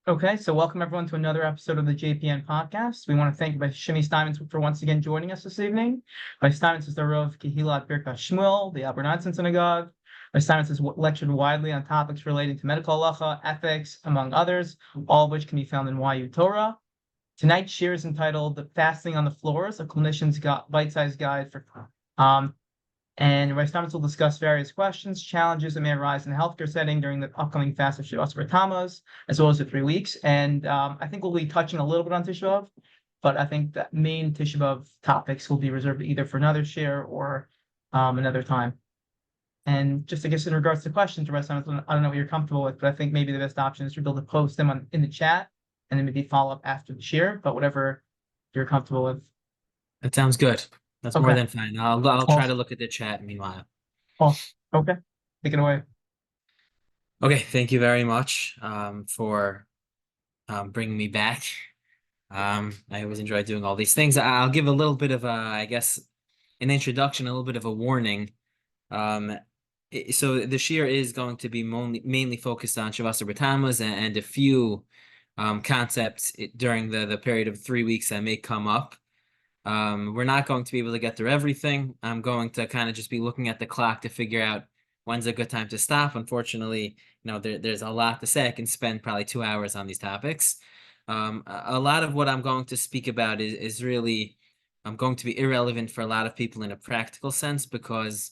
Okay, so welcome everyone to another episode of the JPN podcast. We want to thank Shimi Steinmetz for once again joining us this evening. Steinmetz is the Rav Kehilat Birkat Shmuel, the Albert Einstein Synagogue. Steinmetz has lectured widely on topics relating to medical halacha, ethics, among others, all of which can be found in YU Torah. Tonight's shir is entitled "The Fasting on the Floors," a clinician's bite-sized guide for and Rabbi Steinmetz will discuss various questions, challenges that may arise in the healthcare setting during the upcoming fast of Tamuz, as well as the 3 weeks. And I think we'll be touching a little bit on Tisha B'Av, but I think that main Tisha B'Av topics will be reserved either for another share or another time. And just I guess in regards to questions, Rabbi Steinmetz, I don't know what you're comfortable with, but I think maybe the best option is to be able to post them in the chat and then maybe follow up after the share, but whatever you're comfortable with. That sounds good. That's more than fine. I'll try to Awesome. look at the chat meanwhile. Awesome. Okay. Take it away. Okay, thank you very much for bringing me back. I always enjoy doing all these things. I'll give a little bit of I guess, an introduction, a little bit of a warning. So the shir is going to be mainly focused on Shavasar B'Tamuz and a few concepts during the period of 3 weeks that may come up. We're not going to be able to get through everything. I'm going to kind of just be looking at the clock to figure out when's a good time to stop. Unfortunately, there's a lot to say. I can spend probably 2 hours on these topics. A lot of what I'm going to speak about is really going to be irrelevant for a lot of people in a practical sense, because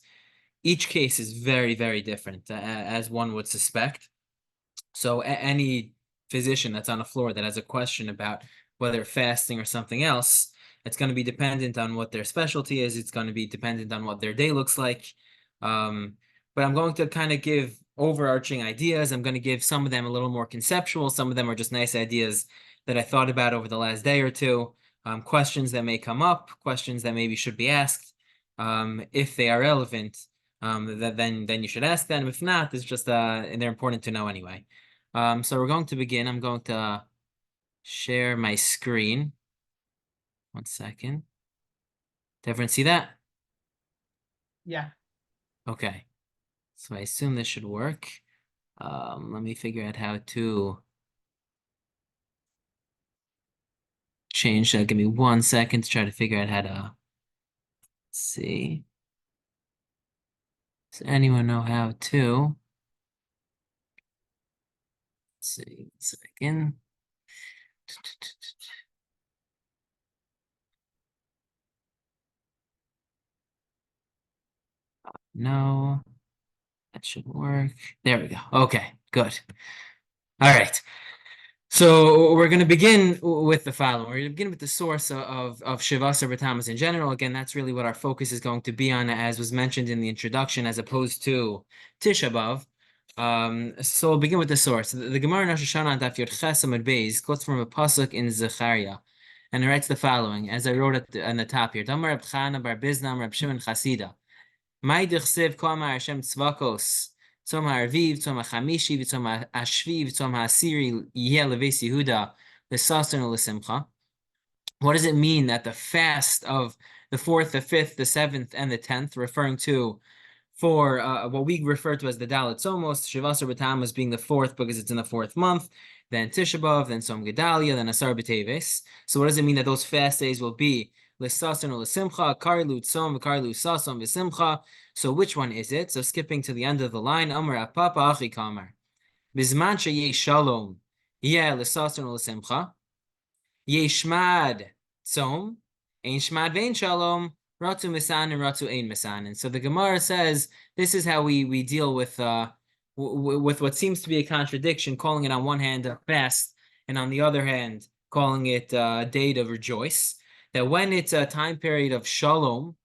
each case is very, very different, as one would suspect. So any physician that's on the floor that has a question about whether fasting or something else, it's going to be dependent on what their specialty is. It's going to be dependent on what their day looks like. But I'm going to kind of give overarching ideas. I'm going to give some of them a little more conceptual. Some of them are just nice ideas that I thought about over the last day or two. Questions that may come up, questions that maybe should be asked. If they are relevant, then you should ask them. If not, it's just they're important to know anyway. So we're going to begin. I'm going to share my screen. 1 second. Did everyone see that? Yeah. Okay. So I assume this should work. Let me figure out how to change that. Give me 1 second to try to figure out how to see. Does anyone know how to? Let's see. 1 second. No, that should work. There we go. Okay, good. All right. So we're going to begin with the following. We're going to begin with the source of Shavasar B'Tamuz in general. Again, that's really what our focus is going to be on, as was mentioned in the introduction, as opposed to Tisha B'Av. So we'll begin with the source. The Gemara in Rosh Hashanah Daf Yud Ches Amud Beis quotes from a pasuk in Zechariah, and it writes the following, as I wrote it on the top here: Damar Reb Chana bar Biznam Reb Shimon Chasida, Mai Dichsev Kama Hashem Tzvakos. Tzom ha'arviv, tzom ha'chamishi, v'tzom ha'ashvi, v'tzom ha'asiri yeh leves Yehuda l'sason u'lesimcha. What does it mean that the fast of the 4th, the 5th, the 7th, and the 10th, referring to for what we refer to as the Dalet Tzomos, Shavasar B'Tamuz being the 4th because it's in the 4th month, then Tisha B'Av, then Tzom Gedalia, then Asar B'Teves. So what does it mean that those fast days will be l'sason u'lesimcha, karlu tzom, karlu sason v'simcha? So which one is it? So skipping to the end of the line, Amar Apapa Achi Kamar. Bizman sheyeh shalom, yeh l'sason u'lesimcha, yeh shmad tzom, ein shmad vein shalom, ratu misan and ratu ein misan. And so the Gemara says this is how we deal with what seems to be a contradiction, calling it on one hand a fast, and on the other hand calling it a day to rejoice. That when it's a time period of shalom,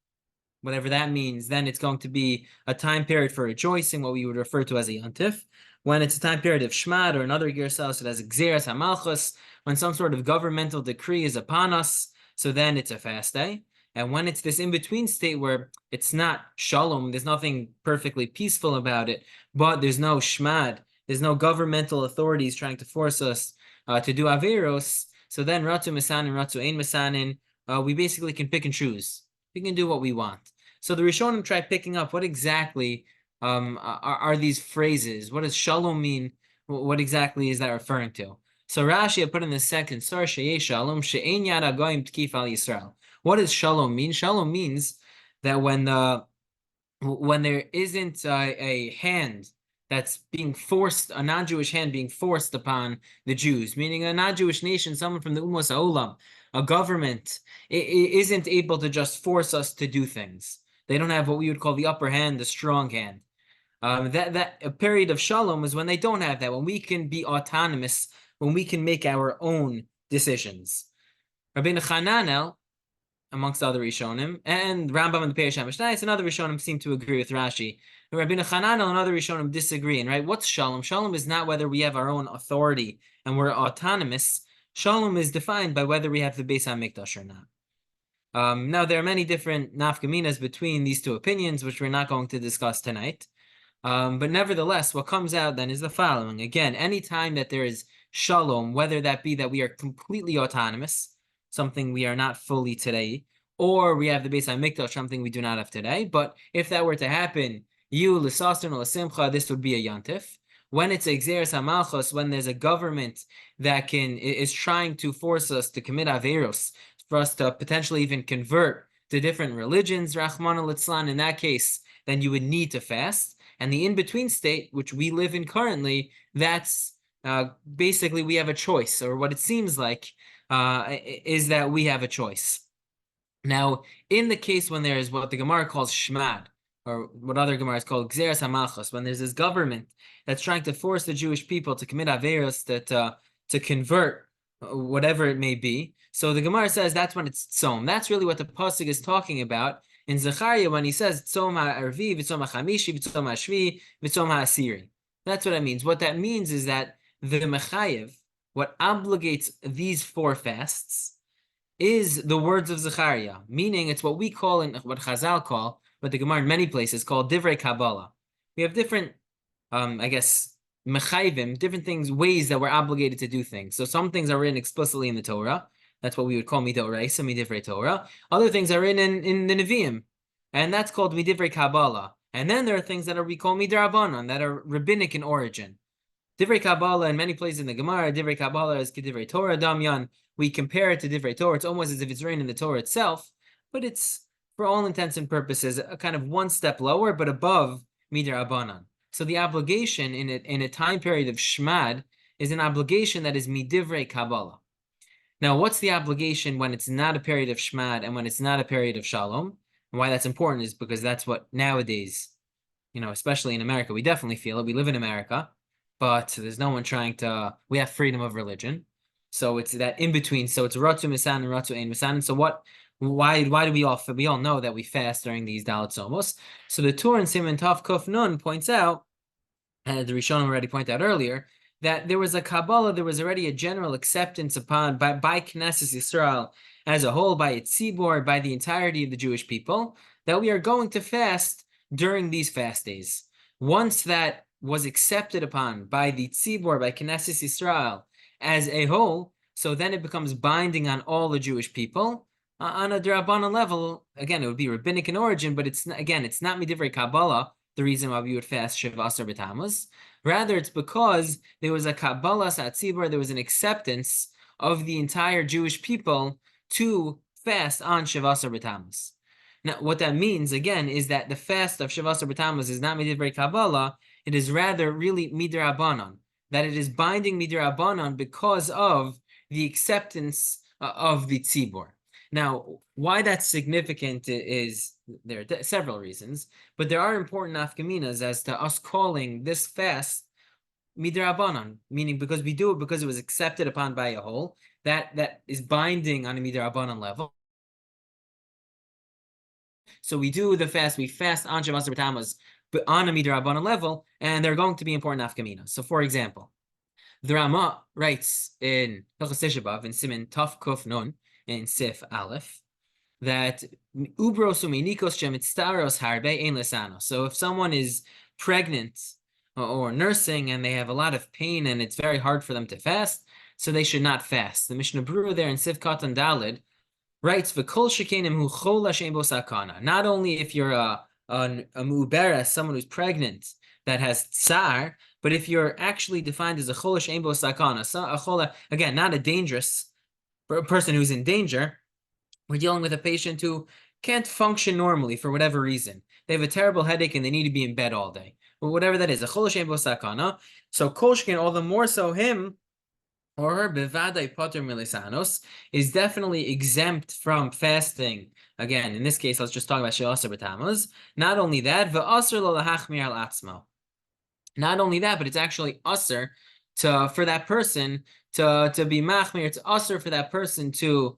whatever that means, then it's going to be a time period for rejoicing, what we would refer to as a yontif. When it's a time period of shmad or another gersel, so that's gzeras hamalchus, when some sort of governmental decree is upon us, so then it's a fast day. And when it's this in-between state where it's not shalom, there's nothing perfectly peaceful about it, but there's no shmad, there's no governmental authorities trying to force us to do averos, so then ratu misanin, ratu ein misanin, we basically can pick and choose. We can do what we want. So the Rishonim try picking up what exactly are these phrases. What does shalom mean? What exactly is that referring to? So Rashi had put in the second source, Sheyesh Shalom, She'ein Yad HaGoyim Tkif Al Yisrael. What does Shalom mean? Shalom means that when there isn't a hand that's being forced, a non-Jewish hand being forced upon the Jews, meaning a non-Jewish nation, someone from the Ummos HaOlam, a government, isn't able to just force us to do things. They don't have what we would call the upper hand, the strong hand. That a period of shalom is when they don't have that, when we can be autonomous, when we can make our own decisions. Rabbeinu Chananel, amongst other Rishonim, and Rambam and the Peirush HaMishnayos and other Rishonim seem to agree with Rashi. Rabbeinu Chananel and other Rishonim disagree. And right, what's Shalom? Shalom is not whether we have our own authority and we're autonomous. Shalom is defined by whether we have the Beis HaMikdash or not. Now, there are many different nafkaminas between these two opinions, which we're not going to discuss tonight. But nevertheless, what comes out then is the following. Again, anytime that there is Shalom, whether that be that we are completely autonomous, something we are not fully today, or we have the Beis HaMikdash, something we do not have today. But if that were to happen, l'saston l'simcha, this would be a yantif. When it's a Gzeres HaMalchus, when there's a government that is trying to force us to commit averos, for us to potentially even convert to different religions, Rahman al-Itzlan, in that case, then you would need to fast. And the in-between state, which we live in currently, that's basically we have a choice, or what it seems like is that we have a choice. Now, in the case when there is what the Gemara calls shmad, or what other Gemaras call Gzeres HaMalchus, when there's this government that's trying to force the Jewish people to commit averos, to convert, whatever it may be. So the Gemara says that's when it's tzom. That's really what the pasuk is talking about in Zechariah when he says tzom ha'arvi, v'tzom ha'chamishi, v'tzom ha'shvi, v'tzom ha'asiri. That's what that means. What that means is that the mechayev, what obligates these 4 fasts, is the words of Zechariah, meaning it's what we call, in what Chazal call, what the Gemara in many places call divrei Kabbalah. We have different, mechayvim, different things, ways that we're obligated to do things. So some things are written explicitly in the Torah. That's what we would call midoraisa, midivrei Torah. Other things are written in the Nevi'im, and that's called midivrei Kabbalah. And then there are things that we call midrabanan, that are rabbinic in origin. Divrei Kabbalah, in many places in the Gemara, divrei Kabbalah is divrei Torah damyan. We compare it to divrei Torah. It's almost as if it's written in the Torah itself, but it's, for all intents and purposes, a kind of one step lower, but above midrabanan. So the obligation in a time period of shmad is an obligation that is midivrei Kabbalah. Now, what's the obligation when it's not a period of shmad and when it's not a period of shalom? And why that's important is because that's what nowadays, especially in America, we definitely feel it. We live in America, but there's no one trying to, we have freedom of religion. So it's that in between. So it's Ratzu Misan and Ratzu Ein Misan. And so why do we all know that we fast during these Dalet Somos? So the Torah in Siman Tav Kuf Nun points out, and the Rishonim already pointed out earlier, that there was a Kabbalah, there was already a general acceptance by Knesset Yisrael as a whole, by its Tzibor, by the entirety of the Jewish people, that we are going to fast during these fast days. Once that was accepted upon by the Tzibor, by Knesset Yisrael as a whole, so then it becomes binding on all the Jewish people. On a D'Rabbanan level, again, it would be rabbinic in origin, but it's not midivrei Kabbalah, the reason why we would fast Shiva Asar b'Tamuz. Rather, it's because there was a Kabbalah Satzibur, there was an acceptance of the entire Jewish people to fast on Shiva Asar b'Tamuz. Now, what that means, again, is that the fast of Shiva Asar b'Tamuz is not midivrei Kabbalah, it is rather really midrabanan, that it is binding midrabanan because of the acceptance of the tzibur. Now, why that's significant is there are several reasons, but there are important nafkaminas as to us calling this fast midrabanan, meaning because we do it because it was accepted upon by a whole, that is binding on a midrabanan level. So we do the fast, we fast on Shavas B'Tamuz, but on a midrabanan level, and they're going to be important nafkaminas. So, for example, the Rama writes in Hilchos Tisha B'Av in Siman Taf Kuf Nun in Sif Aleph that ubros uminikos shemitztaros harbe ein lesano. So if someone is pregnant or nursing and they have a lot of pain and it's very hard for them to fast, so they should not fast. The Mishnah Berurah there in Sif Katan Dalid writes v'kol shekenim hu chol hashem bo sakana. Not only if you're a mu'beres, someone who's pregnant that has tsar, But if you're actually defined as a chol she'ein bo sakana, a chol, again, not a dangerous person who's in danger, we're dealing with a patient who can't function normally for whatever reason. They have a terrible headache and they need to be in bed all day. Or whatever that is, a chol she'ein bo sakana. So kolshkin, all the more so him or her bevadai poter milisanos is definitely exempt from fasting. Again, in this case, let's just talk about she'asar b'tamuz. Not only that, ve'asar lo lahachmir al atzmo. Not only that, but it's actually usher for that person to be machmir. It's usher for that person to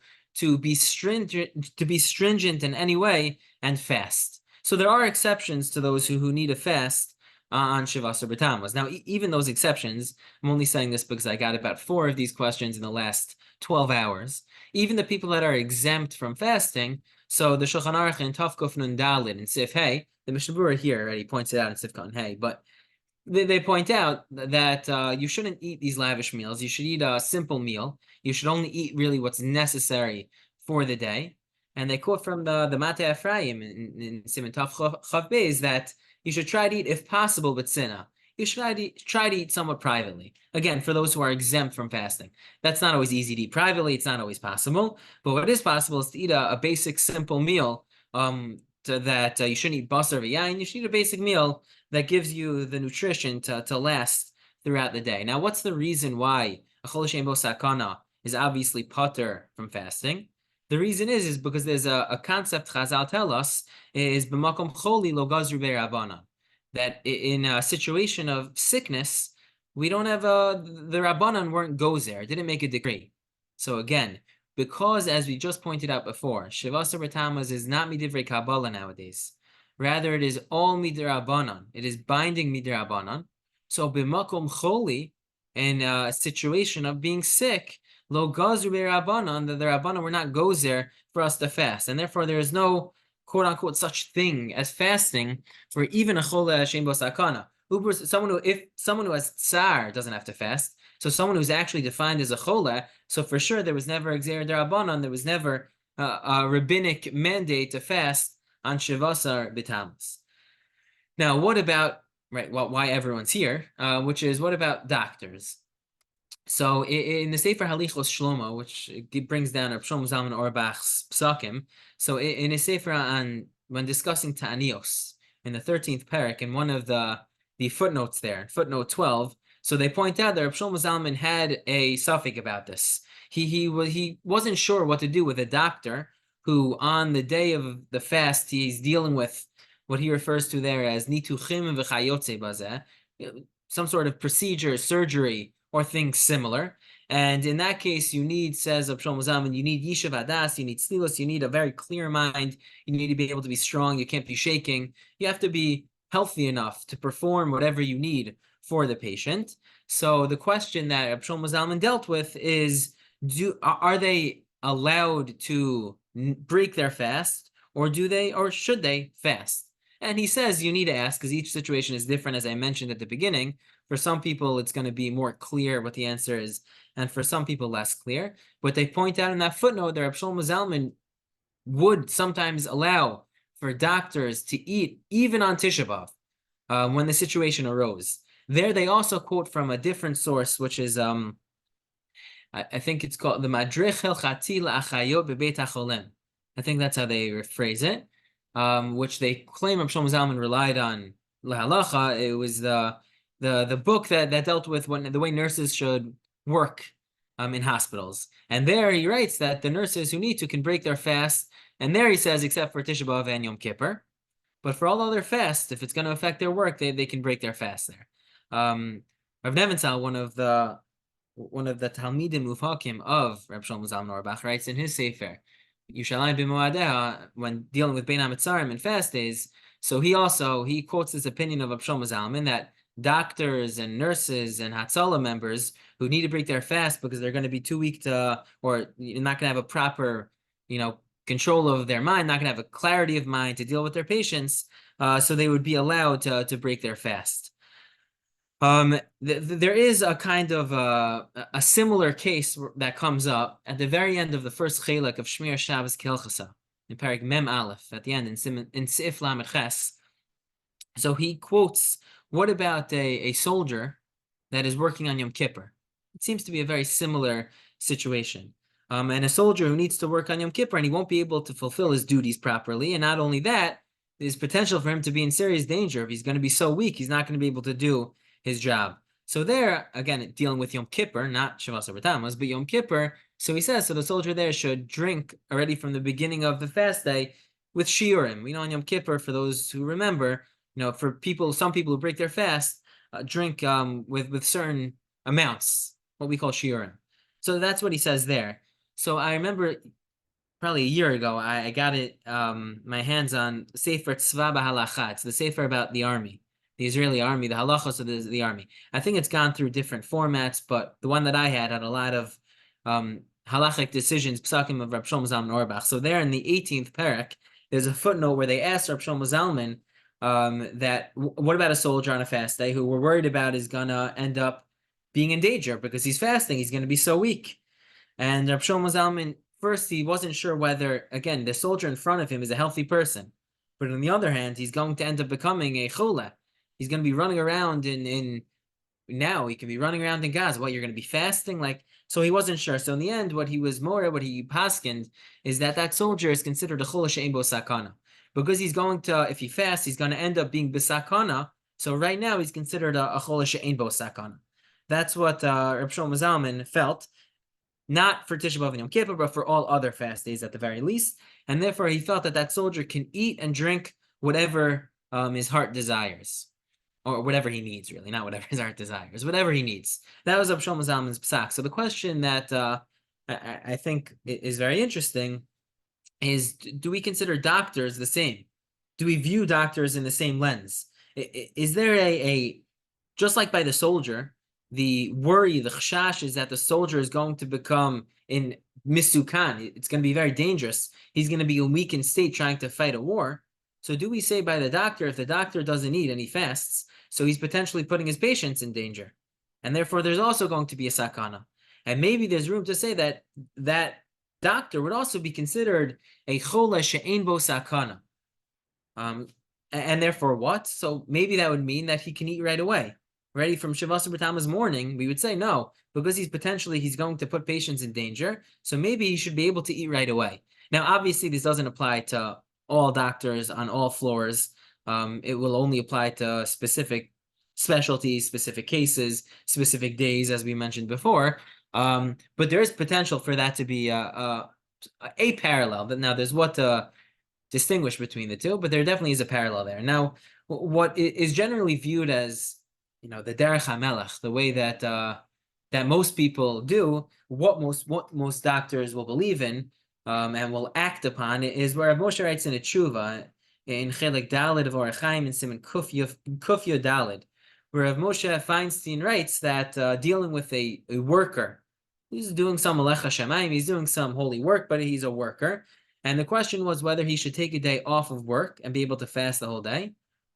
be stringent in any way and fast. So there are exceptions to those who need a fast on Shivasar B'Tamuz. Now, even those exceptions, I'm only saying this because I got about 4 of these questions in the last 12 hours. Even the people that are exempt from fasting, so the Shulchan Aruch in Tov Kuf Nun Daled and Sif Hey, the Mishnah Berurah here already points it out in Sif Katan Hey, but they point out that you shouldn't eat these lavish meals. You should eat a simple meal. You should only eat really what's necessary for the day. And they quote from the Mate Ephraim in Siman Tav Chav Beis that you should try to eat, if possible, b'tzina. You should try to eat somewhat privately. Again, for those who are exempt from fasting. That's not always easy to eat privately. It's not always possible. But what is possible is to eat a basic, simple meal that you shouldn't eat basar v'yayin. You should eat a basic meal that gives you the nutrition to last throughout the day. Now, what's the reason why a chol she'ein bo sakana is obviously pater from fasting? The reason is because there's a concept Chazal tell us is b'makom choli lo gazru be'rabbanan, that in a situation of sickness, we don't have the Rabbanan weren't gozer, didn't make a decree. So again, because as we just pointed out before, Shivasar B'Tamuz is not midivrei Kabbalah nowadays. Rather, it is all midrabanan. It is binding midrabanan. So b'makom choli, in a situation of being sick, lo gazru be'rabbanan, that the Rabbanan were not gozer for us to fast, and therefore there is no quote unquote such thing as fasting for even a chol she'ein bo sakana. Someone who has tsar doesn't have to fast. So someone who's actually defined as a chola, so for sure there was never exer derabanan, there was never a rabbinic mandate to fast on Shivasar B'Tamuz. Now, what about, why everyone's here, which is, what about doctors? So in the Sefer Halichos Shlomo, which brings down Reb Shlomo Zalman Auerbach's Psakim, so in a Sefer when discussing Ta'anios, in the 13th parak, in one of the footnotes there, footnote 12, so they point out that Reb Shlomo Zalman had a suffix about this. He wasn't sure what to do with a doctor who, on the day of the fast, he's dealing with what he refers to there as nituchim v'chayotze bazeh, some sort of procedure, surgery, or things similar. And in that case, you need, says Reb Shlomo Zalman, you need yishuv hadas, you need tzlilos, you need a very clear mind, you need to be able to be strong, you can't be shaking, you have to be healthy enough to perform whatever you need for the patient. So the question that Reb Shlomo Zalman dealt with is, are they allowed to break their fast, or should they fast? And he says you need to ask, because each situation is different, as I mentioned at the beginning. For some people, it's going to be more clear what the answer is, and for some people, less clear. But they point out in that footnote that Reb Shlomo Zalman would sometimes allow for doctors to eat even on Tisha B'Av when the situation arose. There, they also quote from a different source, which is I think it's called the Madrich Hilchati La'achayot B'Beit HaCholem. I think that's how they phrase it, which they claim Reb Shlomo Zalman relied on L'Halacha. It was the book that dealt with the way nurses should work in hospitals. And there he writes that the nurses who need to can break their fast. And there he says, except for Tisha B'Av and Yom Kippur. But for all other fasts, if it's going to affect their work, they can break their fast there. Rav Neventhal, one of the Talmidim Mufhakim of Reb Shlomo Zalman Auerbach, writes in his Sefer, Yushalayim B'Moadeha, when dealing with Bein HaMetzarim and fast days, so he quotes this opinion of Reb Shlomo Zalman that doctors and nurses and Hatzalah members who need to break their fast because they're going to be too weak to, or not going to have a proper, control of their mind, not going to have a clarity of mind to deal with their patients, so they would be allowed to break their fast. There is a kind of a similar case that comes up at the very end of the first chelek of Shmir Shabbos Kilchasa in Parak Mem Aleph, at the end in Sif Lamed Ches. So he quotes what about a soldier that is working on Yom Kippur? It seems to be a very similar situation. And a soldier who needs to work on Yom Kippur and he won't be able to fulfill his duties properly. And not only that, there's potential for him to be in serious danger. If he's going to be so weak, he's not going to be able to do his job. So there, again, dealing with Yom Kippur, not Shavas or Tamuz, but Yom Kippur. So he says, so the soldier there should drink already from the beginning of the fast day with shiurim. We know on Yom Kippur, for those who remember, for people, some people who break their fast, drink with certain amounts, what we call shiurim. So that's what he says there. So I remember probably a year ago, I got it my hands on Sefer Tzva B'Halacha. It's the Sefer about the army, the Israeli army, the halachos of the army. I think it's gone through different formats, but the one that I had a lot of halachic decisions, psakim of Rab Shlomo Zalman Auerbach. So there in the 18th parak, there's a footnote where they asked Rab Shlomo Zalman what about a soldier on a fast day who we're worried about is gonna end up being in danger because he's fasting, he's gonna be so weak. And Rab Shlomo Zalman, first, he wasn't sure whether, again, the soldier in front of him is a healthy person. But on the other hand, he's going to end up becoming a chole. He's going to be running around now he can be running around in Gaza. What, you're going to be fasting? So he wasn't sure. So in the end, what he paskined is that soldier is considered a chole she'ein bo sakana. Because he's going to, if he fasts, he's going to end up being besakana. So right now, he's considered a chole she'ein bo sakana. That's what Rab Shlomo Zalman felt. Not for Tisha B'Av and Yom Kippur, but for all other fast days at the very least. And therefore, he felt that soldier can eat and drink whatever his heart desires. Or whatever he needs, really. Not whatever his heart desires. Whatever he needs. That was Rab Shlomo Zalman's psak. So the question that I think is very interesting is, do we consider doctors the same? Do we view doctors in the same lens? Is there just like by the soldier, the worry, the chashash is that the soldier is going to become in misukan. It's going to be very dangerous. He's going to be in a weakened state trying to fight a war. So do we say by the doctor, if the doctor doesn't eat and he fasts, so he's potentially putting his patients in danger? And therefore, there's also going to be a sakana. And maybe there's room to say that doctor would also be considered a chole she'ein bo sakana. And therefore what? So maybe that would mean that he can eat right away. Ready from Shavas B'Tamuz morning, we would say no, because he's going to put patients in danger. So maybe he should be able to eat right away. Now, obviously, this doesn't apply to all doctors on all floors. It will only apply to specific specialties, specific cases, specific days, as we mentioned before. But there is potential for that to be a parallel. Now, there's what to distinguish between the two, but there definitely is a parallel there. Now, what is generally viewed as the derech hamelech, the way that most people do, what most doctors will believe in and will act upon, is where Rav Moshe writes in a tshuva in Chelik Daled of Orach Chaim in Siman Kufya Daled, where Rav Moshe Feinstein writes that dealing with a worker, he's doing some melecha shamayim, he's doing some holy work, but he's a worker, and the question was whether he should take a day off of work and be able to fast the whole day,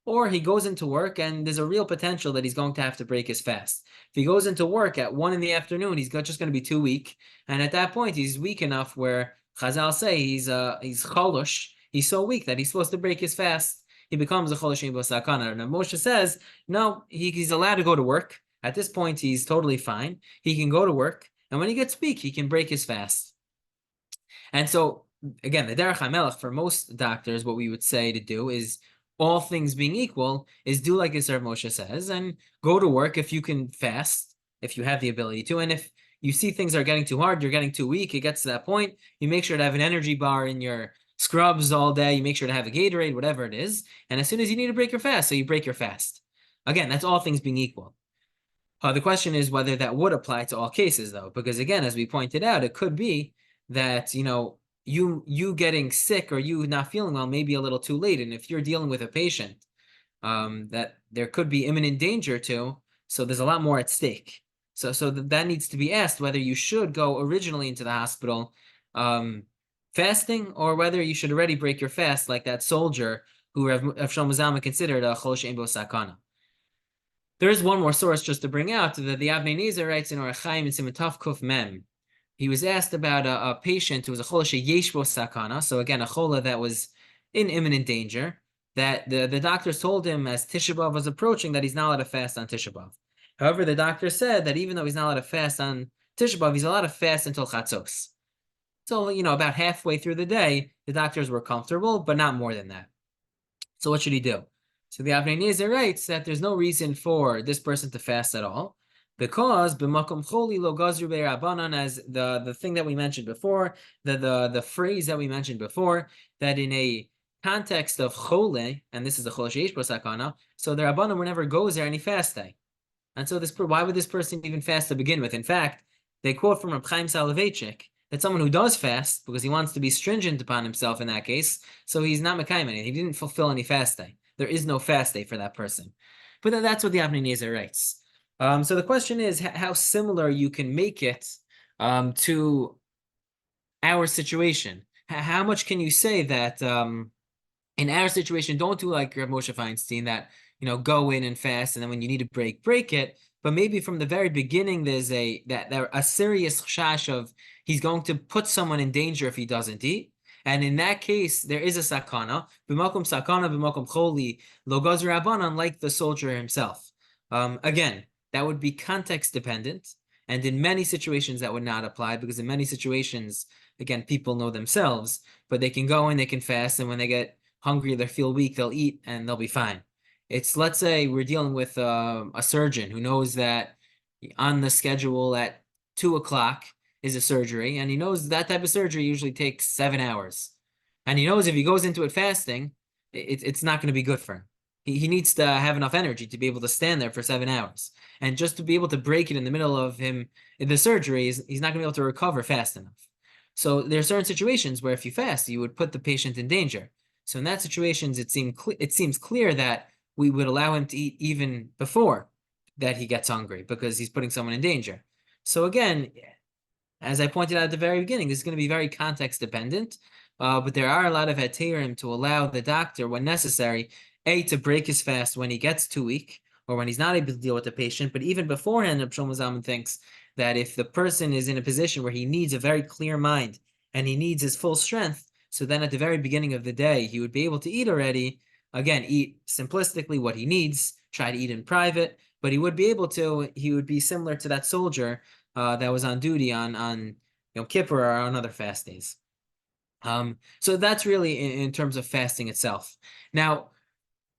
or he goes into work and there's a real potential that he's going to have to break his fast. If he goes into work at 1 PM, he's just going to be too weak. And at that point, he's weak enough where Chazal say he's cholosh. He's so weak that he's supposed to break his fast. He becomes a cholosh she'ein bo sakana. And Moshe says, no, he's allowed to go to work. At this point, he's totally fine. He can go to work. And when he gets weak, he can break his fast. And so, again, the derech hamelech for most doctors, what we would say to do is, all things being equal, is do like Rav Moshe says and go to work if you can fast, if you have the ability to. And if you see things are getting too hard, you're getting too weak, it gets to that point, you make sure to have an energy bar in your scrubs all day, you make sure to have a Gatorade, whatever it is. And as soon as you need to break your fast, so you break your fast. Again, that's all things being equal. The question is whether that would apply to all cases, though, because again, as we pointed out, it could be that, you getting sick or you not feeling well may be a little too late. And if you're dealing with a patient that there could be imminent danger to, so there's a lot more at stake. So that needs to be asked whether you should go originally into the hospital fasting, or whether you should already break your fast like that soldier who Rav Shlomo Zalman considered a chol she'ein bo sakana. There is one more source just to bring out that the Avnei Nezer writes in Orach Chaim in Siman Tov Kuf Mem. He was asked about a patient who was a chole sheyesh bo sakana, so again, a chole that was in imminent danger. that the doctors told him as Tisha B'Av was approaching that he's not allowed to fast on Tisha B'Av. However, the doctor said that even though he's not allowed to fast on Tisha B'Av, he's allowed to fast until Chatzos. So, about halfway through the day, the doctors were comfortable, but not more than that. So what should he do? So the Avnei Nezer writes that there's no reason for this person to fast at all, because b'makom choli lo gazru be'rabanan, as the thing that we mentioned before, the phrase that we mentioned before, that in a context of chole, and this is the chol sheish bo sakana, so the Rabbanan never goes there any fast day. And so why would this person even fast to begin with? In fact, they quote from Reb Chaim Soloveitchik that someone who does fast, because he wants to be stringent upon himself in that case, so he's not mekayim anything. He didn't fulfill any fast day. There is no fast day for that person. But that's what the Avnei Nezer writes. So the question is how similar you can make it to our situation. How much can you say that in our situation, don't do like Reb Moshe Feinstein, that go in and fast, and then when you need a break it. But maybe from the very beginning, there's a serious chash of he's going to put someone in danger if he doesn't eat. And in that case, there is a sakana. B'makom sakana, b'makom choli, lo gazer rabbanan, like the soldier himself. Again, that would be context dependent. And in many situations, that would not apply, because in many situations, again, people know themselves, but they can go and they can fast. And when they get hungry, they feel weak, they'll eat and they'll be fine. Let's say we're dealing with a surgeon who knows that on the schedule at 2:00 is a surgery, and he knows that type of surgery usually takes 7 hours. And he knows if he goes into it fasting, it's not going to be good for him. He needs to have enough energy to be able to stand there for 7 hours. And just to be able to break it in the middle of him in the surgery, he's not going to be able to recover fast enough. So there are certain situations where if you fast, you would put the patient in danger. So in that situations, it seems clear that we would allow him to eat even before that he gets hungry, because he's putting someone in danger. So again, as I pointed out at the very beginning, this is going to be very context dependent, but there are a lot of heterim to allow the doctor, when necessary, to break his fast when he gets too weak or when he's not able to deal with the patient. But even beforehand, Reb Shlomo Zalman thinks that if the person is in a position where he needs a very clear mind and he needs his full strength, so then at the very beginning of the day, he would be able to eat already. Again, eat simplistically what he needs, try to eat in private, but he would be able to, he would be similar to that soldier that was on duty on Yom Kippur or on other fast days. So that's really in terms of fasting itself. Now,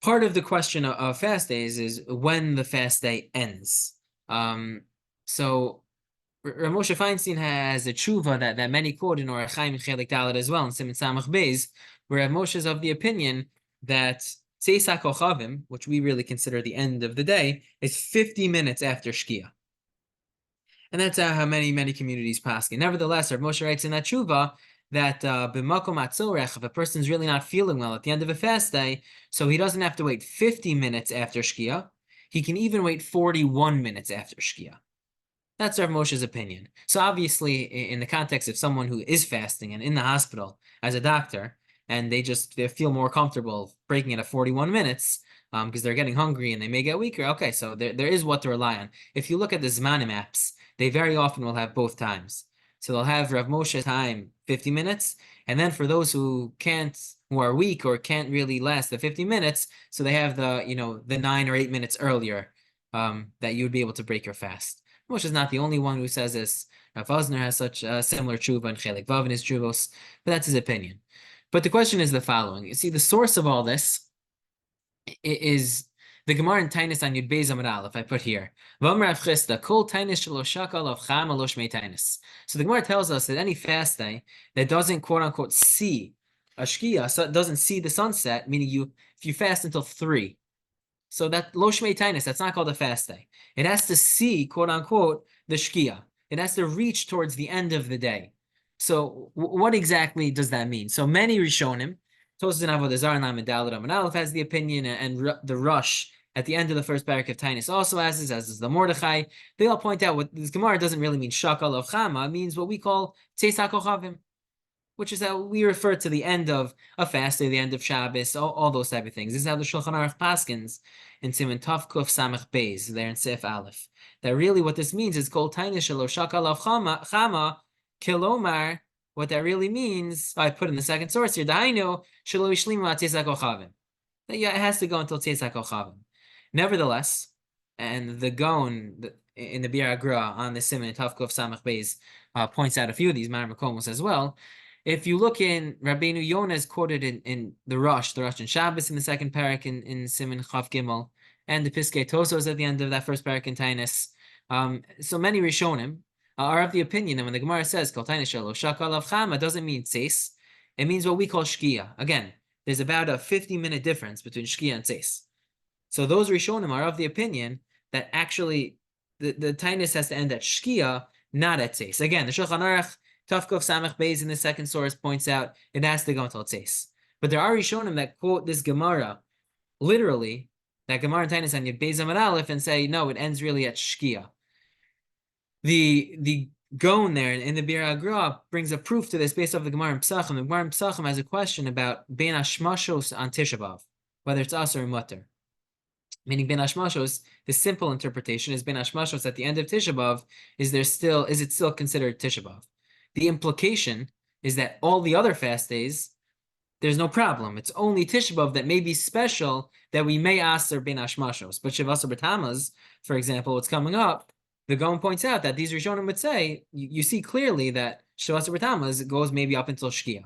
part of the question of fast days is when the fast day ends. So Rav Moshe Feinstein has a tshuva that many quote in Orach Chaim Chelik Dalet as well, in Siman Samach Beis, where Rav Moshe is of the opinion that Tzeis HaKochavim, which we really consider the end of the day, is 50 minutes after Shkia. And that's how many communities paskin. Nevertheless, Rav Moshe writes in that tshuva that b'makom atzorech, if a person's really not feeling well at the end of a fast day, so he doesn't have to wait 50 minutes after Shkia, he can even wait 41 minutes after Shkia. That's Rav Moshe's opinion. So obviously, in the context of someone who is fasting and in the hospital as a doctor, and they feel more comfortable breaking it at 41 minutes because they're getting hungry and they may get weaker. Okay, so there is what to rely on. If you look at the Zmanim apps, they very often will have both times. So they'll have Rav Moshe's time 50 minutes, and then for those who are weak or can't really last the 50 minutes, so they have the 9 or 8 minutes earlier that you would be able to break your fast. Moshe is not the only one who says this. Rav Osner has such a similar tshuva and Chelik Vav in his tshuvos, but that's his opinion. But the question is the following. You see, the source of all this is the Gemara in Tainis on Yud Beis Amud Aleph, I put here. So the Gemara tells us that any fast day that doesn't quote unquote see a shkia, so it doesn't see the sunset, meaning if you fast until 3, so that lo shmei tainis, that's not called a fast day. It has to see, quote unquote, the shkia. It has to reach towards the end of the day. So what exactly does that mean? So many Rishonim, Tosfos in Avodah Zarah and Lamed Daled Amud Aleph has the opinion, and the Rush at the end of the first parak of Tainis also has this, as is the Mordechai. They all point out what this Gemara doesn't really mean shakal of chama, it means what we call tzeis hakochavim, which is how we refer to the end of a fast day, the end of Shabbos, all those type of things. This is how the Shulchan Aruch paskins in Siman Tov Kuf Samach Beis, there in Sif Aleph. That really what this means is kol Tainis shelo shakal of chama kilomar. What that really means, I put in the second source here, Dahainu shelo ishlimu tzeis hakochavim. Yeah, it has to go until Tzeitzak Kochavim. Nevertheless, and the Gaon in the Bir Agra on the Siman Tavkov Samach Beis points out a few of these Mar Makomos as well. If you look in Rabbeinu Yonah is quoted in the Rosh and Shabbos in the second parak in Siman Chav Gimel, and the Piskei Tosos at the end of that first parak in Tainus. So many Rishonim are of the opinion that when the Gemara says Kol Tainus Shelo Shakal Av Chama doesn't mean Tzeis, it means what we call Shkia. Again, there's about a 50-minute difference between Shkia and Tzeis. So those Rishonim are of the opinion that actually the Tainus has to end at Shkia, not at Tzeis. Again, the Shulchan Aruch Tavkov Samach Beis in the second source points out it has to go until Tzeis. But there are Rishonim that quote this Gemara literally, that Gemara and Tainus on Yud Beis Amud Aleph, and say no, it ends really at Shkia. The Gaon there in the Bir Agra brings a proof to this based off the Gemara in Pesachim. The Gemara in Pesachim has a question about Ben Hashmashos on Tisha B'Av, whether it's Asur or Mutter. Meaning Ben Hashmashos, the simple interpretation is Ben Hashmashos at the end of Tisha B'Av, is it still considered Tisha B'Av? The implication is that all the other fast days, there's no problem. It's only Tisha B'Av that may be special that we may Asur Ben Hashmashos. But Shavasar B'Tamuz, for example, what's coming up, the Gaon points out that these Rishonim would say, you see clearly that Shavasar B'Tamuz goes maybe up until Shkia.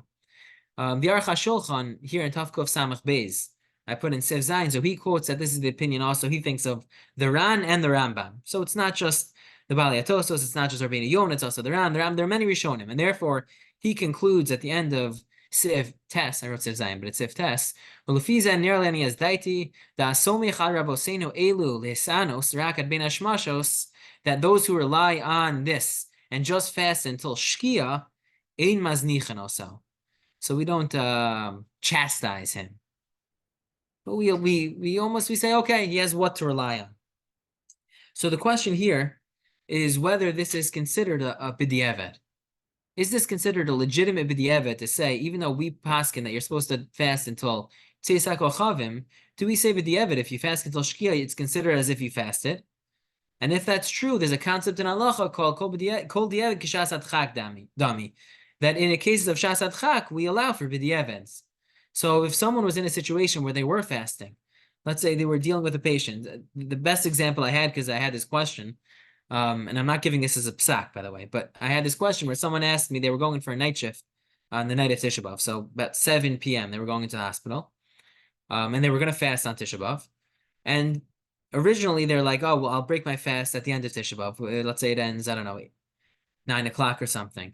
The Aruch HaShulchan here in Tavkov Samach Beis, I put in Sev Zayin, so he quotes that this is the opinion also, he thinks of the Ran and the Rambam. So it's not just the Baalei Tosos, it's not just Rabbeinu Yonah, it's also the Ran. There are many Rishonim, and therefore he concludes at the end of Siv Tes, I wrote Siv Zayin, but it's Siv Tes, Ulefiza Nirlani as Daiti, Da Somi Chad Rabosenu Elu Lesanos, Rakat Ben Hashmashos, that those who rely on this and just fast until Shkia, Ein Maznichan Osel. So we don't chastise him. But we say, okay, he has what to rely on. So the question here is whether this is considered a b'diavad. Is this considered a legitimate b'diavad to say, even though we paskin that you're supposed to fast until Tzeitzak Kochavim, do we say b'diavad if you fast until Shkia, it's considered as if you fasted? And if that's true, there's a concept in halacha called kol diavad k'shas adchak dami, that in the cases of shas adchak, we allow for b'diavads. So if someone was in a situation where they were fasting, let's say they were dealing with a patient, the best example I had, because I had this question, and I'm not giving this as a psak, by the way, but I had this question where someone asked me, they were going for a night shift on the night of Tisha B'Av, so about 7 p.m. they were going into the hospital, and they were going to fast on Tisha B'Av, and originally they're like, oh, well, I'll break my fast at the end of Tisha B'Av. Let's say it ends, I don't know, 9 o'clock or something.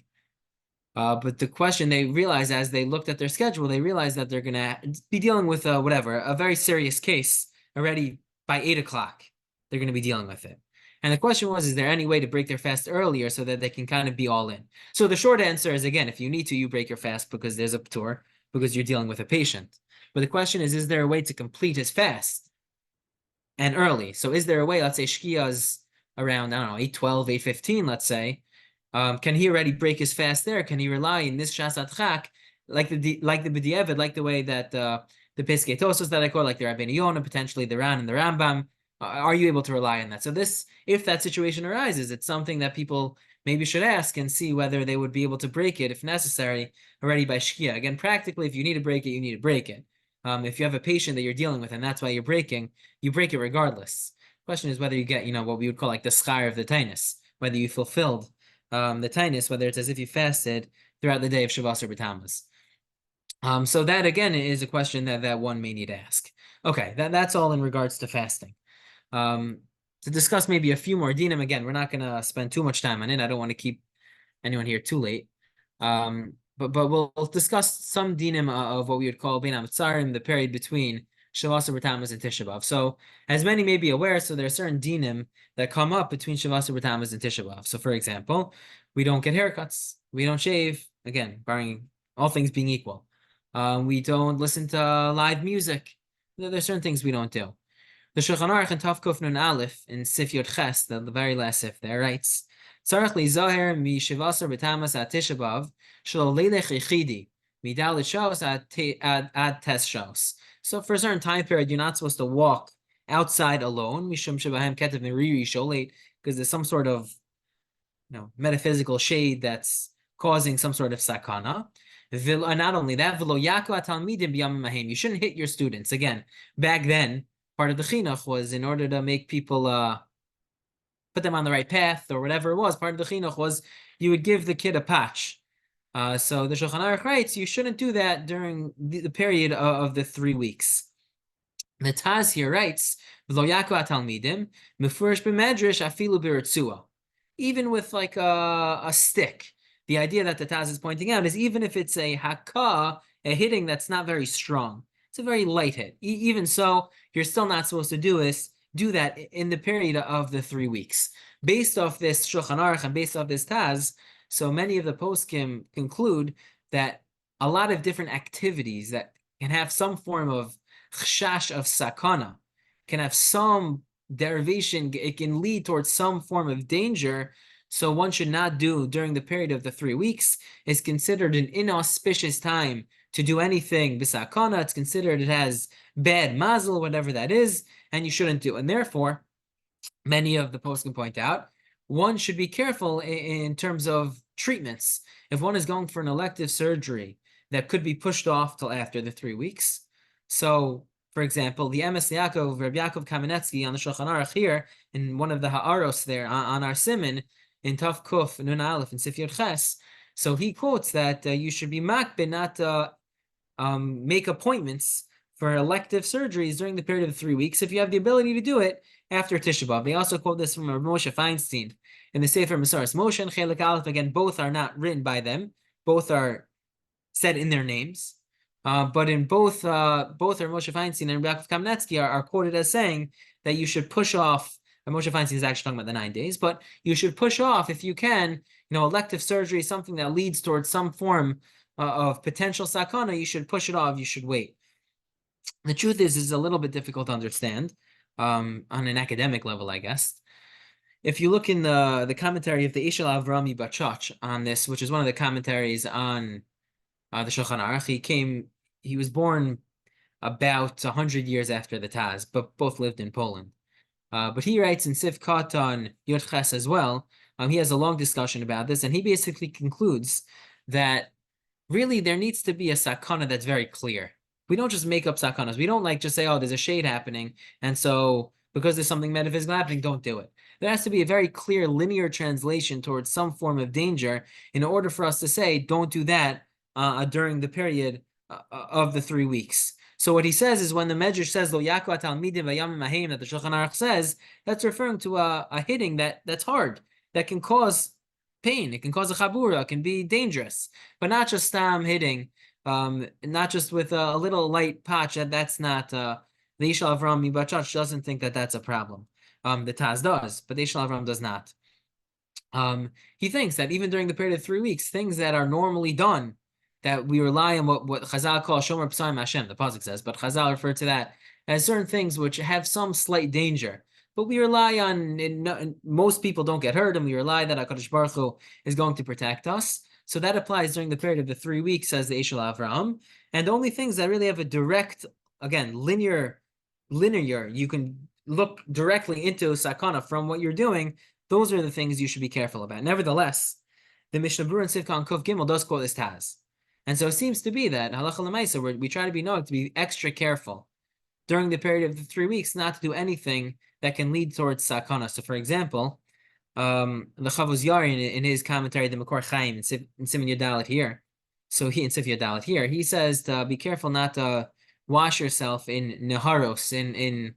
But the question they realized as they looked at their schedule, they realized that they're going to be dealing with a very serious case already by 8 o'clock. They're going to be dealing with it. And the question was, is there any way to break their fast earlier so that they can kind of be all in? So the short answer is, again, if you need to, you break your fast because there's a p'tur, because you're dealing with a patient. But the question is there a way to complete his fast and early? So is there a way, let's say Shkia is around, I don't know, 8:12, 8:15, let's say, can he already break his fast there? Can he rely in this Shas Adchak, like the B'diavad, like the way that the Piskei Tosos that I quote, like the Rabbeinu Yonah, potentially the Ran and the Rambam, are you able to rely on that? So this, if that situation arises, it's something that people maybe should ask and see whether they would be able to break it, if necessary, already by Shkia. Again, practically, if you need to break it, you need to break it. If you have a patient that you're dealing with and that's why you're breaking, you break it regardless. The question is whether you get, what we would call like the schar of the tainus, whether you fulfilled the tainus, whether it's as if you fasted throughout the day of Shavasar B'Tamuz. So that again is a question that one may need to ask. Okay, that's all in regards to fasting. To discuss maybe a few more dinim, again, we're not going to spend too much time on it. I don't want to keep anyone here too late. But we'll discuss some dinim of what we would call Bein HaMetzarim, the period between Shavasar B'Tamuz and Tisha B'Av. So, as many may be aware, so there are certain dinim that come up between Shavasar B'Tamuz and Tisha B'Av. So, for example, we don't get haircuts, we don't shave, again, barring all things being equal. We don't listen to live music. There's certain things we don't do. The Shulchan Aruch in Tav Kuf Nun Aleph in Sif Yod Ches, the very last sif there, writes, Tzarech li zoher mi Shavasar B'Tamuz at Tisha B'Av shelo leilech echidi midalit shaos ad tes shaos. So for a certain time period, you're not supposed to walk outside alone, mishum shebahem ketev meriri sholet, because there's some sort of metaphysical shade that's causing some sort of sakana. Not only that, you shouldn't hit your students. Again, back then, part of the chinuch was in order to make people put them on the right path or whatever it was. Part of the chinuch was you would give the kid a patch. So the Shulchan Aruch writes you shouldn't do that during the period of the 3 weeks. The Taz here writes, even with like a stick. The idea that the Taz is pointing out is even if it's a haka, a hitting that's not very strong, it's a very light hit. Even so, you're still not supposed to do that in the period of the 3 weeks. Based off this Shulchan Aruch and based off this Taz, so many of the poskim conclude that a lot of different activities that can have some form of chashash of sakana, can have some derivation, it can lead towards some form of danger. So one should not do during the period of the 3 weeks. Is considered an inauspicious time to do anything bisakana. It's considered it has bad mazel, whatever that is, and you shouldn't do. And therefore, many of the posts can point out, one should be careful in terms of treatments. If one is going for an elective surgery that could be pushed off till after the 3 weeks. So, for example, the Emes Yaakov, Reb Yaakov Kamenetsky on the Shulchan Aruch here, in one of the Ha'aros there on our Siman, in Tav Kuf, Nun Aleph, and Sif Yud Ches, so he quotes that you should be makbid not make appointments for elective surgeries during the period of 3 weeks if you have the ability to do it after Tisha B'Av. They also quote this from Moshe Feinstein in the Sefer Masaras Moshe and Chelik Aleph. Again, both are not written by them. Both are said in their names. But in both are Moshe Feinstein and Yaakov Kamenetsky are quoted as saying that you should push off, and Moshe Feinstein is actually talking about the 9 days, but you should push off, if you can, elective surgery, something that leads towards some form of potential sakana, you should push it off, you should wait. The truth is a little bit difficult to understand on an academic level, I guess. If you look in the commentary of the Ishal Avrami Bachach on this, which is one of the commentaries on the Shulchan Aruch, he was born about 100 years after the Taz, but both lived in Poland. But he writes in Sif Katan Yud Ches as well. He has a long discussion about this, and he basically concludes that really there needs to be a sakana that's very clear. We don't just make up sakanas. We don't just say, oh, there's a shade happening, and so because there's something metaphysical happening, don't do it. There has to be a very clear linear translation towards some form of danger in order for us to say, don't do that during the period of the 3 weeks. So what he says is when the Medrash says Lo Yaku Talmidim Vayamim Mahim that the Shulchan Aruch says, that's referring to a hitting that's hard, that can cause pain, it can cause a chabura, it can be dangerous, but not just stam hitting, not just with a little light patch. That's not the Ishal Avram Mibachach doesn't think that that's a problem. The Taz does, but the Ishal Avram does not. He thinks that even during the period of 3 weeks, things that are normally done, that we rely on what Chazal call Shomer P'saim Hashem, the pasuk says, but Chazal refer to that as certain things which have some slight danger. But we rely on, most people don't get hurt, and we rely that HaKadosh Baruch Hu is going to protect us. So that applies during the period of the 3 weeks, says the Ishal Avraham. And the only things that really have a direct, again, linear, you can look directly into sakana from what you're doing, those are the things you should be careful about. Nevertheless, the Mishnah Berurah in Sivkan Kuf Gimel does quote this Taz. And so it seems to be that halacha l'maisa, we try to be extra careful during the period of the 3 weeks, not to do anything that can lead towards sakana. So, for example, the Chavos Yarin in his commentary, the Makor Chaim in Siman Yadalit here. So he in Sif Yadalit here, he says to be careful not to wash yourself in neharos, in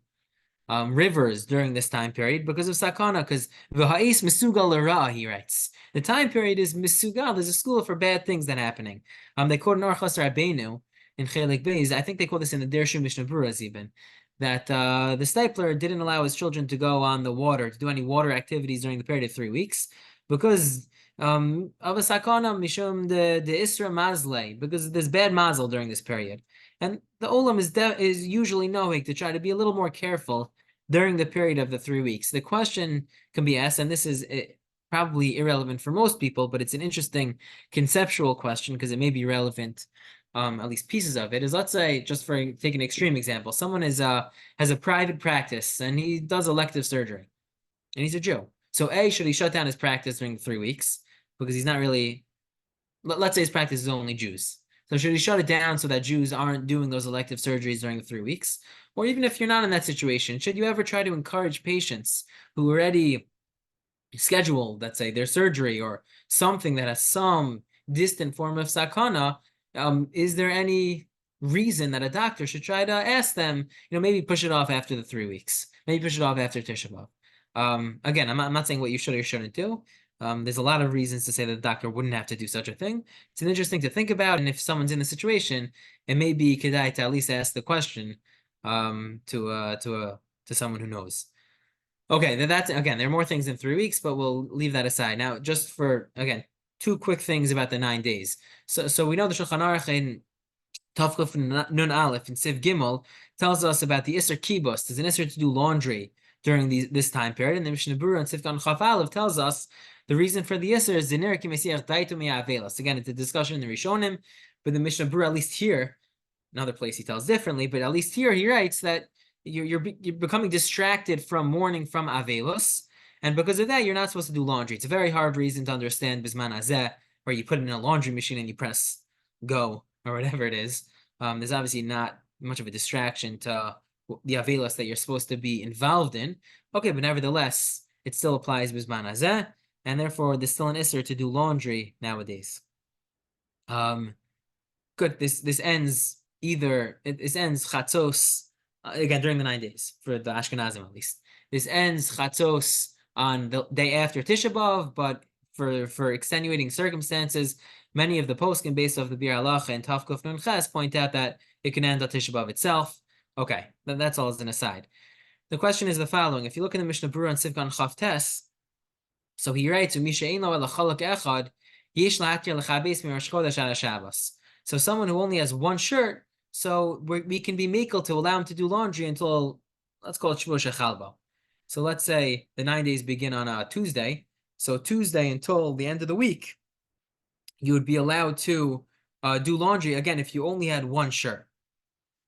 rivers during this time period because of sakana, because v'ha'is misugal l'ra, he writes. The time period is misugal. There's a school for bad things that are happening. They quote in Orchos Rabbeinu in Chelik Beis. I think they quote this in the Dershu Mishnah Berurah even, that the Stipler didn't allow his children to go on the water, to do any water activities during the period of 3 weeks because of a sakana mishum the isra mazle, because there's bad mazel during this period. And the olam is usually knowing to try to be a little more careful during the period of the 3 weeks. The question can be asked, and this is probably irrelevant for most people, but it's an interesting conceptual question because it may be relevant, at least pieces of it, is let's say, just for take an extreme example, someone has a private practice and he does elective surgery and he's a Jew. So should he shut down his practice during the 3 weeks? Because he's not really, let's say his practice is only Jews. So should he shut it down so that Jews aren't doing those elective surgeries during the 3 weeks? Or even if you're not in that situation, should you ever try to encourage patients who already scheduled, let's say, their surgery or something that has some distant form of sakana? Is there any reason that a doctor should try to ask them, maybe push it off after the 3 weeks, maybe push it off after Tisha B'Av? Again, I'm not saying what you should or shouldn't do. There's a lot of reasons to say that the doctor wouldn't have to do such a thing. It's an interesting to think about, and if someone's in the situation, it may be kedai to at least ask the question to someone who knows. Okay, that's again, there are more things in 3 weeks, but we'll leave that aside. Now, just for again, 2 quick things about the 9 days. So we know the Shulchan Aruch in Tavkuf Nun Aleph and Siv Gimel tells us about the Isser Kibos. There's an Isser to do laundry during this time period, and the Mishnah Berurah and Sifkan Chaf Aleph tells us the reason for the Isser is Ziner Ki Mesiach Daitu Mi'avelos. Again, it's a discussion in the Rishonim, but the Mishnah Berurah, at least here, another place he tells differently, but at least here he writes that you're becoming distracted from mourning from Avelos, and because of that, you're not supposed to do laundry. It's a very hard reason to understand Bisman Azeh, where you put it in a laundry machine and you press go, or whatever it is. There's obviously not much of a distraction to the Avelos that you're supposed to be involved in. Okay, but nevertheless, it still applies Bisman Azeh, and therefore there's still an Isser to do laundry nowadays. Good, this ends Chatzos, again, during the 9 days, for the Ashkenazim at least. This ends Chatzos on the day after Tisha B'Av, but for extenuating circumstances, many of the poskim based off the Bir Halacha and Tavkuf Nun Ches point out that it can end on Tisha B'Av itself. Okay, that's all as an aside. The question is the following. If you look in the Mishnah Berurah and Sivkan Chaf Tes, so he writes, so someone who only has one shirt, so we can be makel to allow him to do laundry until, let's call it Shavuot Shechalbo. So let's say the 9 days begin on a Tuesday. So Tuesday until the end of the week, you would be allowed to do laundry, again, if you only had one shirt.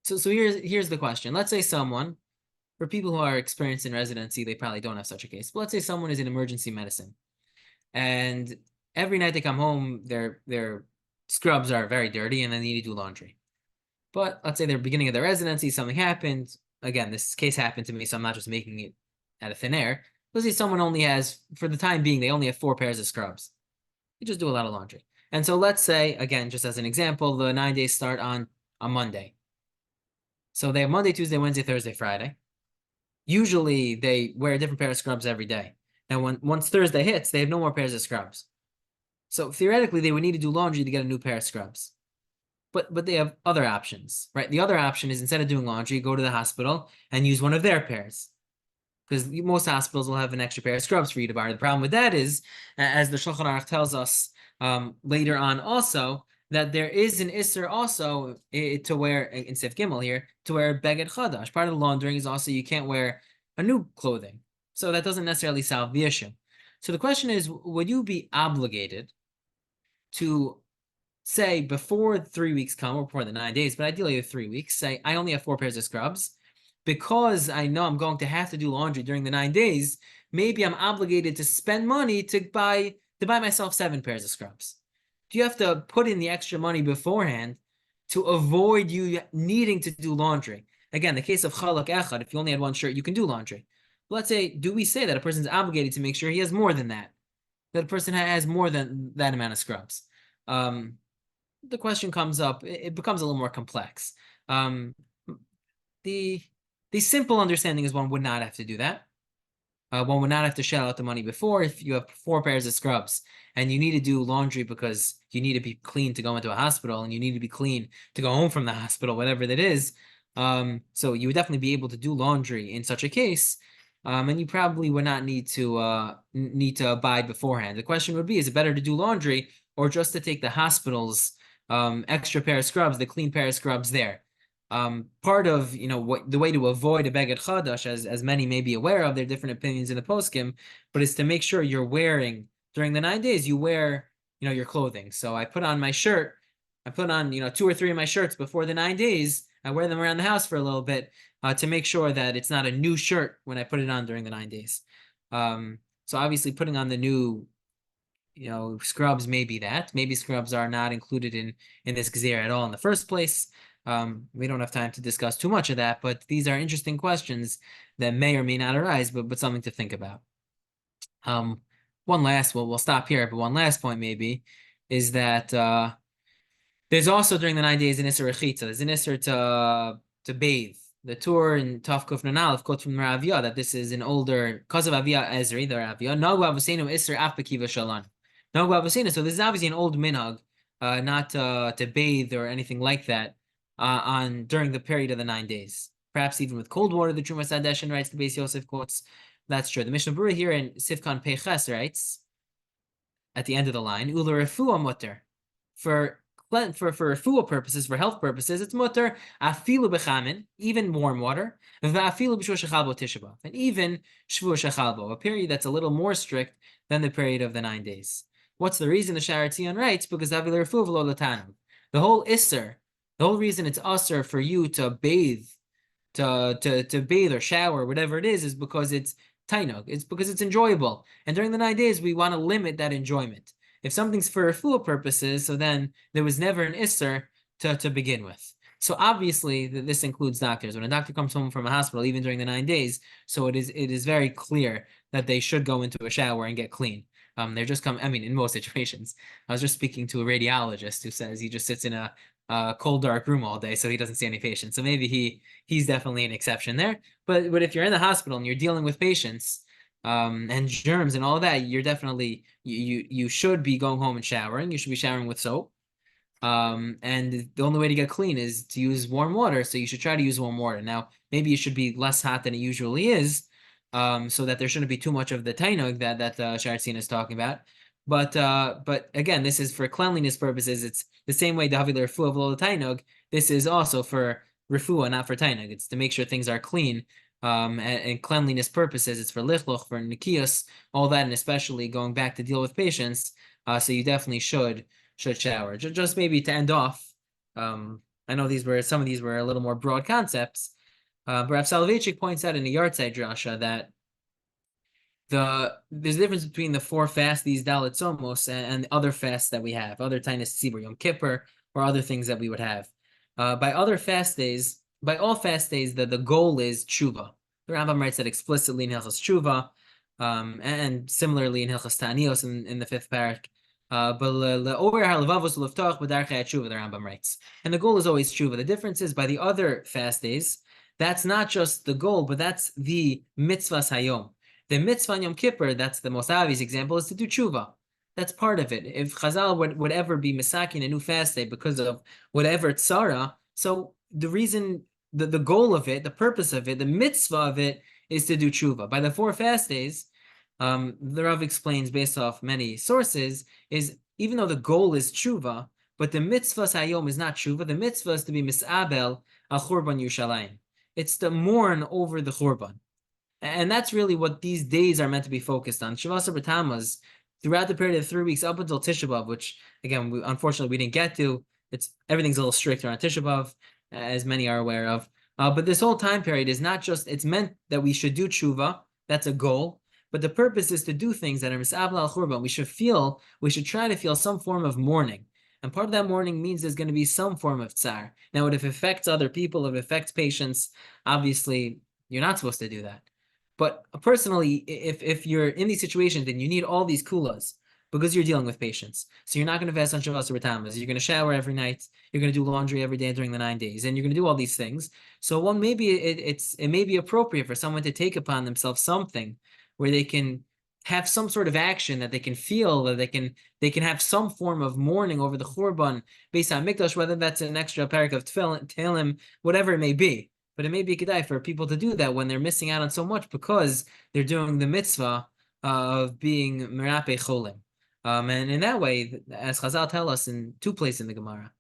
So here's the question. Let's say someone, for people who are experienced in residency, they probably don't have such a case. But let's say someone is in emergency medicine, and every night they come home, their scrubs are very dirty, and they need to do laundry. But let's say they're beginning of their residency, something happened. Again, this case happened to me, so I'm not just making it out of thin air. Let's say someone only has, for the time being, they only have 4 pairs of scrubs. You just do a lot of laundry. And so let's say, again, just as an example, the 9 days start on a Monday. So they have Monday, Tuesday, Wednesday, Thursday, Friday. Usually they wear a different pair of scrubs every day. And once Thursday hits, they have no more pairs of scrubs. So theoretically, they would need to do laundry to get a new pair of scrubs. But they have other options, right? The other option is, instead of doing laundry, go to the hospital and use one of their pairs. Because most hospitals will have an extra pair of scrubs for you to borrow. The problem with that is, as the Shulchan Aruch tells us later on also, that there is an Isser also to wear, in Sif Gimel here, to wear Beged Chadash. Part of the laundering is also you can't wear a new clothing. So that doesn't necessarily solve the issue. So the question is, would you be obligated to say before 3 weeks come, or before the 9 days, but ideally 3 weeks, say I only have 4 pairs of scrubs, because I know I'm going to have to do laundry during the 9 days, maybe I'm obligated to spend money to buy myself 7 pairs of scrubs. Do you have to put in the extra money beforehand to avoid you needing to do laundry? Again, the case of Chalak Echad, if you only had one shirt, you can do laundry. But let's say, do we say that a person's obligated to make sure he has more than that? That a person has more than that amount of scrubs? The question comes up, it becomes a little more complex. The simple understanding is one would not have to do that. One would not have to shell out the money before. If you have 4 pairs of scrubs and you need to do laundry because you need to be clean to go into a hospital, and you need to be clean to go home from the hospital, whatever that is. So you would definitely be able to do laundry in such a case. And you probably would not need to abide beforehand. The question would be, is it better to do laundry or just to take the hospital's extra pair of scrubs, the clean pair of scrubs there? Part of the way to avoid a Beged Chadash, as many may be aware of, there are different opinions in the poskim, but is to make sure you're wearing, during the 9 days, you wear your clothing. So I put on my shirt, I put on 2 or 3 of my shirts before the 9 days. I wear them around the house for a little bit to make sure that it's not a new shirt when I put it on during the 9 days. So obviously putting on the new scrubs may be that. Maybe scrubs are not included in this gzeira at all in the first place. We don't have time to discuss too much of that, but these are interesting questions that may or may not arise, but something to think about. We'll stop here, but one last point maybe is that there's also during the 9 days an Isser Rechitza. There's an Isser to bathe. The tour in Taf Kuf Nun Aleph quotes from Ravia that this is an older because of Avia Ezri, the Ravia. Nagu Avosenu Isser Af Bekiva Shalan. Nagu Avosenu. So this is obviously an old minhag, not to bathe or anything like that on during the period of the 9 days. Perhaps even with cold water. The Trumas Adeshin writes, the Beis Yosef quotes. That's true. The Mishnah Berurah here in Sifkan Peches writes at the end of the line, Ula Refuah Mutter. For refuah purposes, for health purposes, it's mutter afilu bechamin, even warm water, v'afilu b'shvua shechalbo tisha, and even shvua shechalbo, a period that's a little more strict than the period of the 9 days. What's the reason? The Sha'ar Tzion writes, because afilu refuah v'lo latanu. The whole isser, the whole reason it's usser for you to bathe, to bathe or shower, whatever it is because it's tainug. It's because it's enjoyable. And during the 9 days, we want to limit that enjoyment. If something's for refuah purposes, so then there was never an isser to begin with. So obviously, this includes doctors. When a doctor comes home from a hospital, even during the 9 days, so it is very clear that they should go into a shower and get clean. They're just in most situations. I was just speaking to a radiologist who says he just sits in a cold, dark room all day, so he doesn't see any patients. So maybe he's definitely an exception there. But if you're in the hospital and you're dealing with patients, and germs and all that, you're definitely you should be going home and showering. You should be showering with soap. And the only way to get clean is to use warm water. So you should try to use warm water. Now, maybe it should be less hot than it usually is, so that there shouldn't be too much of the tainug that Sha'ar Tzion is talking about. But again, this is for cleanliness purposes. It's the same way David refuah v'lo tainug. This is also for refuah, not for tainug. It's to make sure things are clean. And cleanliness purposes, it's for lichloch, for nikias, all that, and especially going back to deal with patients. So you definitely should shower. Just maybe to end off, I know some of these were a little more broad concepts. But Rav Soloveitchik points out in the Yartzeit drasha that there's a difference between the 4 fasts, these Dalet Tzomos, and other fasts that we have, other Tainis Tzibur, Yom Kippur, or other things that we would have. By all fast days, the goal is tshuva. The Rambam writes that explicitly in Hilchos Tshuva, and similarly in Hilchos Ta'anios in the 5th parak. But the Rambam writes, and the goal is always tshuva. The difference is by the other fast days, that's not just the goal, but that's the mitzvahs hayom. The mitzvah on Yom Kippur, that's the most obvious example, is to do tshuva. That's part of it. If Chazal would ever be misakin a new fast day because of whatever tzara, so the reason, the goal of it, the purpose of it, the mitzvah of it is to do tshuva. By the 4 fast days, the Rav explains based off many sources, is even though the goal is tshuva, but the mitzvah hayom is not tshuva. The mitzvah is to be misabel al churban Yerushalayim. It's to mourn over the churban. And that's really what these days are meant to be focused on. Shavasar B'Tamuz, throughout the period of 3 weeks up until Tisha B'Av, which again, unfortunately we didn't get to. Everything's a little stricter on Tisha B'Av, as many are aware of. But this whole time period is not just, it's meant that we should do tshuva, that's a goal, but the purpose is to do things that are mis'abel al churban. We should try to feel some form of mourning. And part of that mourning means there's going to be some form of tsar. Now, if it affects other people, if it affects patients, obviously you're not supposed to do that. But personally, if you're in these situations, then you need all these kulas because you're dealing with patients. So you're not going to fast on Shavasar B'Tamuz. You're going to shower every night. You're going to do laundry every day during the 9 days, and you're going to do all these things. So it may be appropriate for someone to take upon themselves something where they can have some sort of action that they can feel, that they can have some form of mourning over the Churban based on Mikdash, whether that's an extra parak of Tehillim, whatever it may be. But it may be kedai for people to do that when they're missing out on so much because they're doing the mitzvah of being merape cholim. And in that way, as Chazal tell us in 2 places in the Gemara,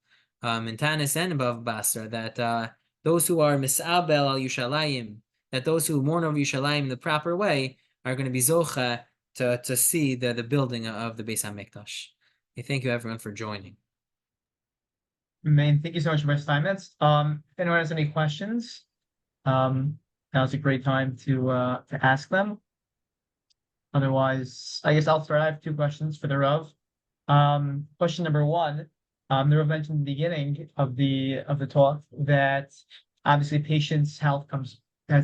in Tanis and above Basra, that those who are misabel al Yushalayim, that those who mourn over Yushalayim the proper way are going to be zocha to see the building of the Beis HaMikdash. Thank you everyone for joining. Thank you so much for Steinmetz. If anyone has any questions, now's a great time to ask them. Otherwise, I guess I'll start. I have two questions for the Rav. Question number one, the Rav mentioned in the beginning of the talk that obviously patient's health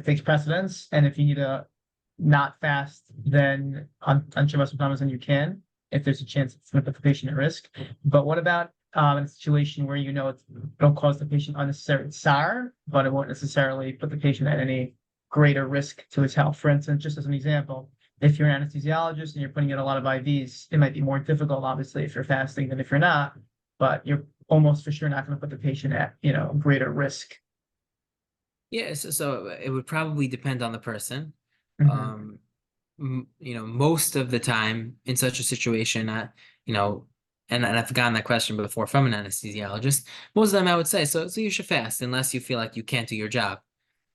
takes precedence, and if you need to not fast, then on Shabbos and Tamuz, then you can, if there's a chance it's going to put the patient at risk. But what about in a situation where you know it'll cause the patient unnecessary tsar, but it won't necessarily put the patient at any greater risk to his health? For instance, just as an example, if you're an anesthesiologist and you're putting in a lot of IVs, it might be more difficult, obviously, if you're fasting than if you're not, but you're almost for sure not going to put the patient at, greater risk. Yeah, so it would probably depend on the person. Mhm. Most of the time in such a situation, and I've gotten that question before from an anesthesiologist. Most of the time I would say, so you should fast unless you feel like you can't do your job.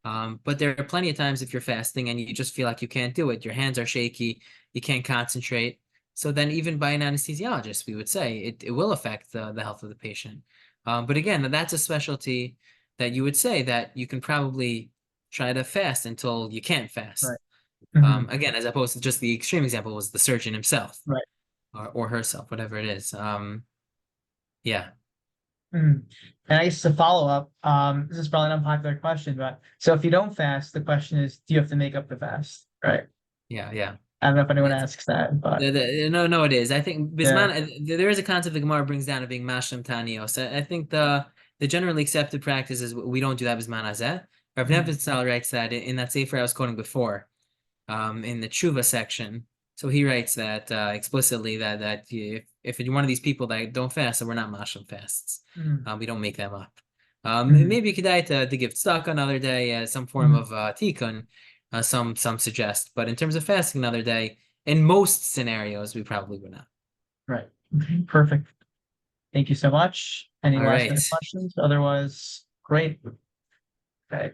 But there are plenty of times if you're fasting and you just feel like you can't do it, your hands are shaky, you can't concentrate. So then even by an anesthesiologist, we would say it will affect the health of the patient. But again, that's a specialty that you would say that you can probably try to fast until you can't fast. Right. Mhm. Again, as opposed to just the extreme example was the surgeon himself Right. or herself, whatever it is. Yeah. Mhm. And I guess to follow up, this is probably an unpopular question, but so if you don't fast, the question is, do you have to make up the fast? Right. Yeah. I don't know if anyone It's, asks that, but no, it is. I think yeah. Bisman, there is a concept the Gemara brings down of being mashlim tanios. I think the generally accepted practice is we don't do that Bisman Azeh. Rav Mhm. Nevitzal writes that in that sefer I was quoting before, in the tshuva section. So he writes that explicitly that if you're one of these people that don't fast, so we're not mashlim fasts. Mhm. We don't make them up. Mhm. Maybe kedai to give tzedakah another day, some form Mhm. of tikkun. Some suggest, but in terms of fasting another day, in most scenarios, we probably would not. Right. Okay, perfect. Thank you so much. Any All last right. minute questions? Otherwise, great. Okay.